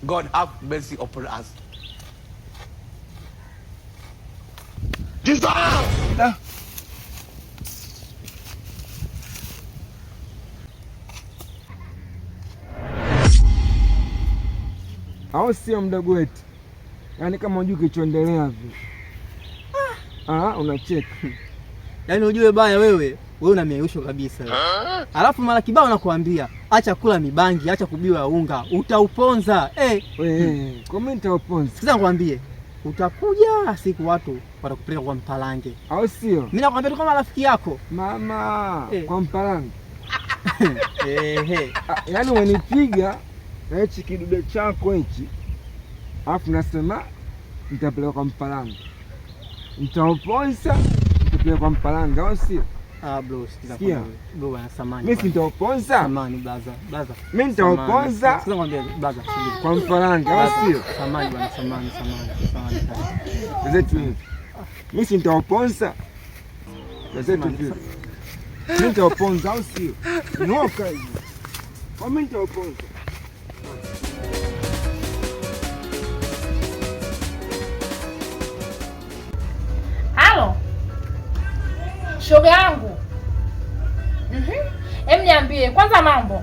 God have mercy upon us. Jesus! Au sio mdogo wetu? Yaani kama unajua kichoendelea vile. Unacheka. Yaani unajua baya wewe una mieyusho kabisa. Alafu mara kibao nakuambia, acha kula mibangi, acha kubiwa unga, utauponza. Wewe, kwa mimi nitauponza. Sasa nakwambie, utakuja siku watu watakupeleka kwa mpalange. Au sio? Mimi nakwambia tu kama rafiki yako. Mama, kwa mpalange. Yaani umenipiga na hichi kidude chako hichi. Alafu nasema nitapeleka kwa mpalange. Nitauponza, nitapeleka kwa mpalange, au sio? Bro, sikia. Bro, bana samani. Mimi nitauponza. Samani blaza. Mimi nitauponza. Sasa nakwambia blaza, subiri. Kwa mpalange, au sio? Samani bana, samani. Zetu hivi. Mimi nitauponza. Zetu hivi. Mimi nitauponza, au sio? Noka hivi. Kwa mimi nitauponza. Shoga yangu. Niambie kwanza mambo.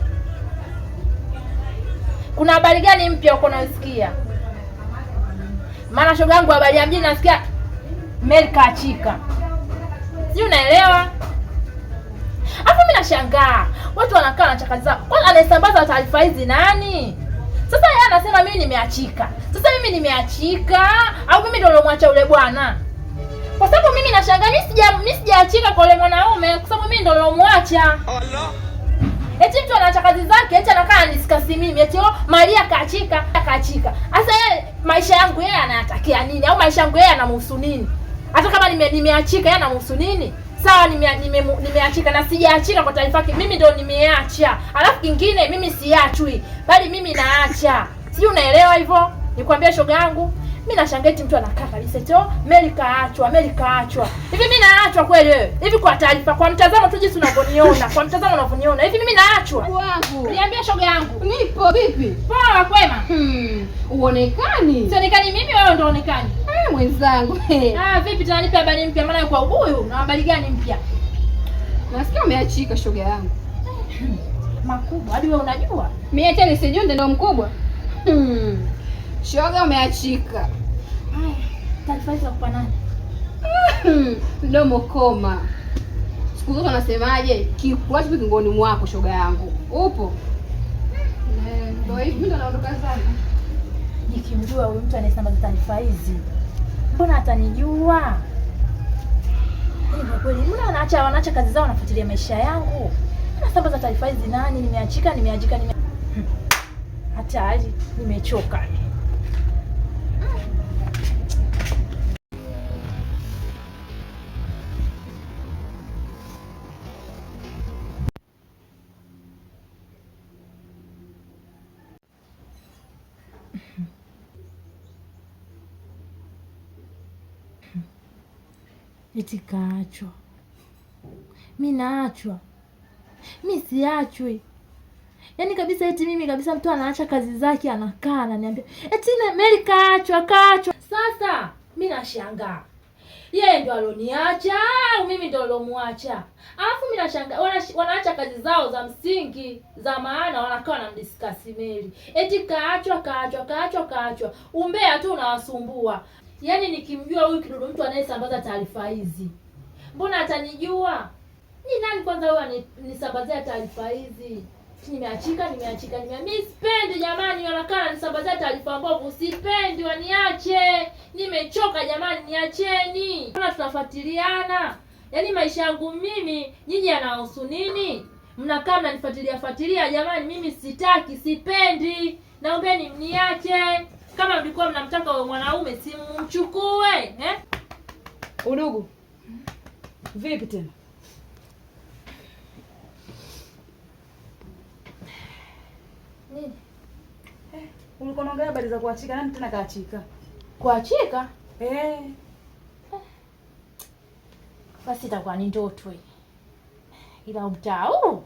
Kuna habari gani mpya uko nasikia? Maana shoga yangu habari ya mjini nasikia Mary kaachika. Sijui unaelewa? Hapo mimi nashangaa. Watu wanakaa na chakazi zao. Kwanza anasambaza taarifa hizi nani? Sasa yeye anasema mimi nimeachika. Sasa mimi nimeachika au mimi ndio nilomwacha yule bwana? Kwa sababu mimi nashangaa mimi sijaachika kwa yule mwanaume kwa sababu mimi ndo nilomwacha. Allah. Eti mtu anaacha kazi zake, eti anakaa anisikasi mimi, eti Maria kaachika. Sasa yeye maisha yangu yeye anayatakia nini? Au maisha yangu yeye yanamhusu nini? Hata kama nimeachika yeye anamhusu nini? Sawa nimeachika na sijaachika kwa taarifa yake. Mimi ndo nimeacha. Alafu kingine mimi siachwi, bali mimi naacha. Sijui unaelewa hivyo? Nikwambia shoga yangu, mimi nashangaa eti mtu anakaa kabisa eti Mary kaachwa. Hivi mimi naachwa kweli wewe? Hivi kwa taarifa, kwa mtazamo tu jinsi unavyoniona, hivi mimi naachwa? Wangu. Niambia shoga yangu. Nipo vipi? Poa kwema. Uonekani? Sionekani mimi, wewe ndio uonekani. Mwenzangu. Vipi tena nipe habari mpya maana kwa ubuyu na habari gani mpya? Nasikia umeachika shoga yangu. Makubwa, hadi wewe unajua? Mimi tena sijui ndio mkubwa. Shoga umeachika. Taarifa hizo kwa nani? Mdomo koma. Siku zote wanasemaje? Kikulacho kingoni mwako shoga yangu. Upo? Ndio hivi ndo naondoka sana. Nikimjua huyu mtu anayesambaza taarifa hizi, mbona atanijua? Hivyo kweli, mbona wanaacha kazi zao wanafuatilia maisha yangu? Anasambaza taarifa hizi nani? Nimeachika. Hatari, nimechoka. Eti kaachwa. Mimi naachwa. Mimi siachwi. Yaani kabisa eti mimi kabisa mtu anaacha kazi zake anakaa ananiambia eti Mary kaachwa. Sasa mimi nashangaa. Yeye ndio aloniacha au mimi ndio nilomwacha? Alafu mimi nashangaa wanaacha kazi zao za msingi za maana wanakaa na discuss Mary. Eti kaachwa. Umbea tu unawasumbua. Yaani nikimjua huyu kidudu mtu anayesambaza taarifa hizi, mbona atanijua? Ni nani kwanza huyu anisambazia taarifa hizi? Nimeachika. Mimi sipendi jamani, wanakaa nisambazia taarifa mbovu. Sipendi, waniache. Nimechoka jamani, niacheni. Mbona tunafuatiliana? Yaani maisha yangu mimi, nyinyi yanahusu nini? Mnakaa mnanifuatilia jamani, mimi sitaki, sipendi. Naombeni mniache. Kama mlikuwa mnamtaka wewe mwanaume simchukue, Udugu. Vipi tena? Nini? Ulikuwa unaongelea habari za kuachika, nani tena kaachika? Kuachika? Eh. Basi itakuwa ni ndoto hii. Ila mtaa huu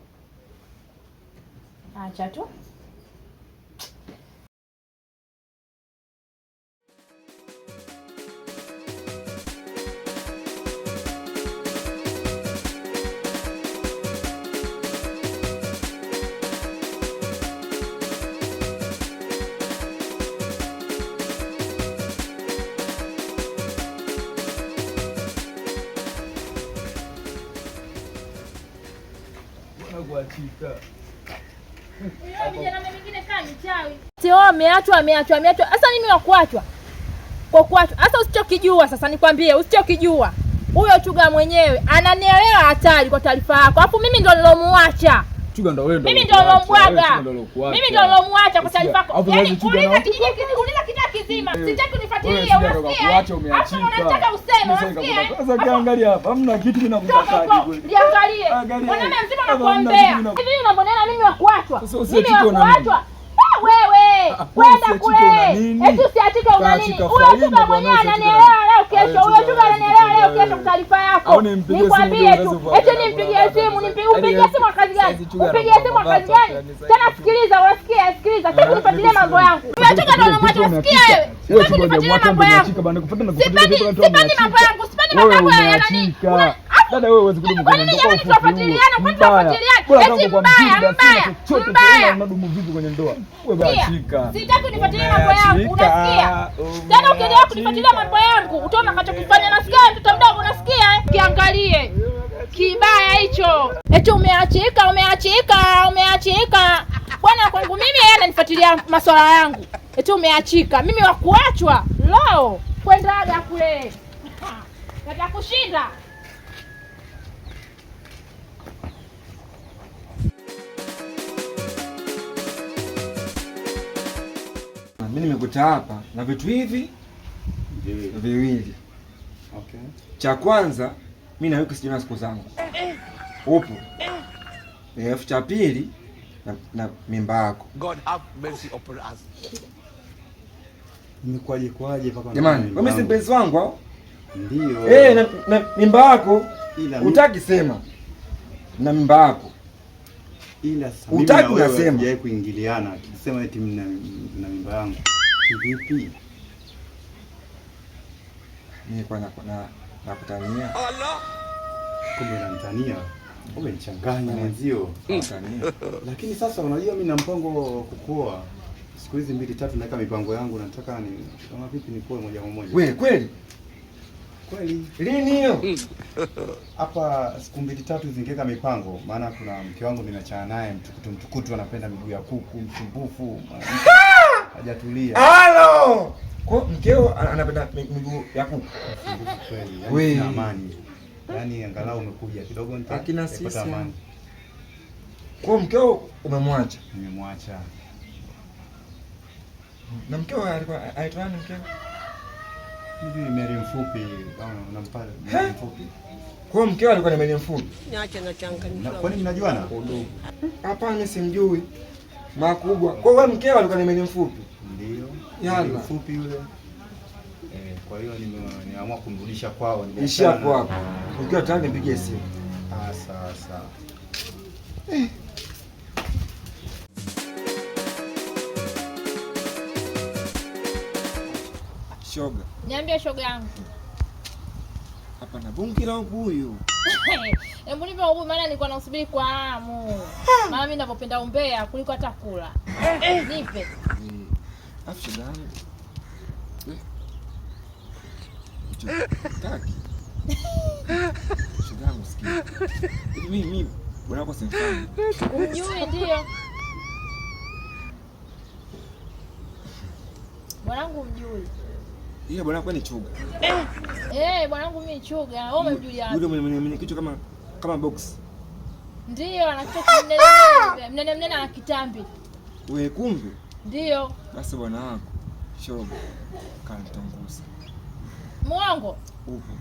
Acha tu. Vijana wengine kama mchawi. Sio ameachwa. Sasa mimi wa kuachwa. Kwa kuachwa. Sasa usichokijua sasa nikwambie, usichokijua. Huyo Chuga mwenyewe ananielewa hatari kwa taarifa yako. Alafu mimi ndo nilomuacha. Chuga ndo wewe ndo. Mimi ndo nilombwaga. Mimi ndo nilomuacha kwa taarifa yako. Yaani uliza kijiji kizima. Sitaki unifuatilie, unasikia? Hapo unataka useme, unasikia? Sasa kiangalia hapa, hamna kitu mimi nakutakaje kweli. Niangalie. Mwanaume mzima nakuombea. Hivi unambonena mimi wa kuachwa? Mimi wa kuachwa? Wewe, kwenda kule. Eti usiatike una nini? Huyo Chuga mwenyewe ananielewa leo kesho. Huyo Chuga ananielewa leo kesho taarifa yako. Nikwambie tu. Eti nimpigie simu, upigie simu kazi gani? Upigie simu kazi gani? Tena sikiliza, unasikia? Sikiliza, sasa unifuatilie mambo yangu. Huyo Chuga ndo unamwacha usikie wewe. Sasa unifuatilie mambo yangu. Sipendi mambo yangu, sipendi mambo yangu ya nani? Dada wewe huwezi kudumu kwenye ndoa. Kwani tunafuatiliana? Eti mbaya. Unadumu vipi kwenye ndoa? Wewe baachika. Sitaki unifuatilie mambo yangu, unasikia? Tena ukiendelea kunifuatilia mambo yangu, utaona katakufanya. Nasikia mtoto mdogo, unasikia? Kiangalie. Kibaya hicho. Eti umeachika. Bwana kwangu mimi yeye ananifuatilia masuala yangu. Eti umeachika. Mimi wa kuachwa. Lo, kwendaga kule. Natakushinda. Mimi nimekuta hapa na vitu hivi viwili. Okay. Cha kwanza mimi na wewe sijana siku zangu. Upo. Alafu cha pili na mimba yako. God have mercy upon us. Nimekwaje paka jamani, wewe si mpenzi wangu au? Ndio. Na mimba yako utaki sema. Na mimba yako. Ila utaki unasema. Sijai kuingiliana. Akisema eti mimi na mimba yangu. Kivipi? Mimi kwa nakutania. Allah. Kumbe unanitania. Umenichanganya mwenzio. Lakini sasa unajua mimi na mpango kukuoa. Siku hizi 2-3 naweka mipango yangu, nataka ni kama vipi nikuoe moja kwa moja. Wewe kweli? Kweli. Lini hiyo? Hapa siku 2-3 zingeka mipango, maana kuna mke wangu ninachana naye mtukutu anapenda miguu ya kuku, msumbufu. Hajatulia. Halo. Kwa mkeo anapenda miguu ya kuku. Kweli. Wewe amani. Yaani angalau umekuja kidogo nitapata amani. Kwa mkeo umemwacha? Nimemwacha. Na mkeo alikuwa aitwa nani mkeo? Hivi Mary Mfupi, unampa Mary Mfupi. Kwa mkeo alikuwa ni Mary Mfupi? Niache na changanyika. Kwani mnajuana? Hapana, mimi simjui. Makubwa. Kwa wewe mkeo alikuwa ni Mary Mfupi? Ndio. Mary Mfupi yule. Kwa hiyo nimeamua kumrudisha kwao. Ishia hapo hapo. Ukiwa tayari nipigie simu. Sawa. Shoga. Niambie shoga yangu. Hapa na bungi la ubuyu. Hebu nipe ubuyu maana nilikuwa nausubiri kwa hamu. Maana mimi ninapopenda umbea kuliko hata kula. Nipe. Afu shoga yangu. Taki. Shoga yangu sikia. Mimi bwana wako simfahamu. Unjui ndio. Bwanangu mjui. Yeye bwanangu ni Chuga. Bwanangu mimi Chuga. Wewe umemjulia wapi? Yule mwenye kichwa kama box. Ndio, ana kichwa mnene ana kitambi. Wewe kumbe? Ndio. Basi bwana wako shoga kanitongusa. Mwongo. Upo.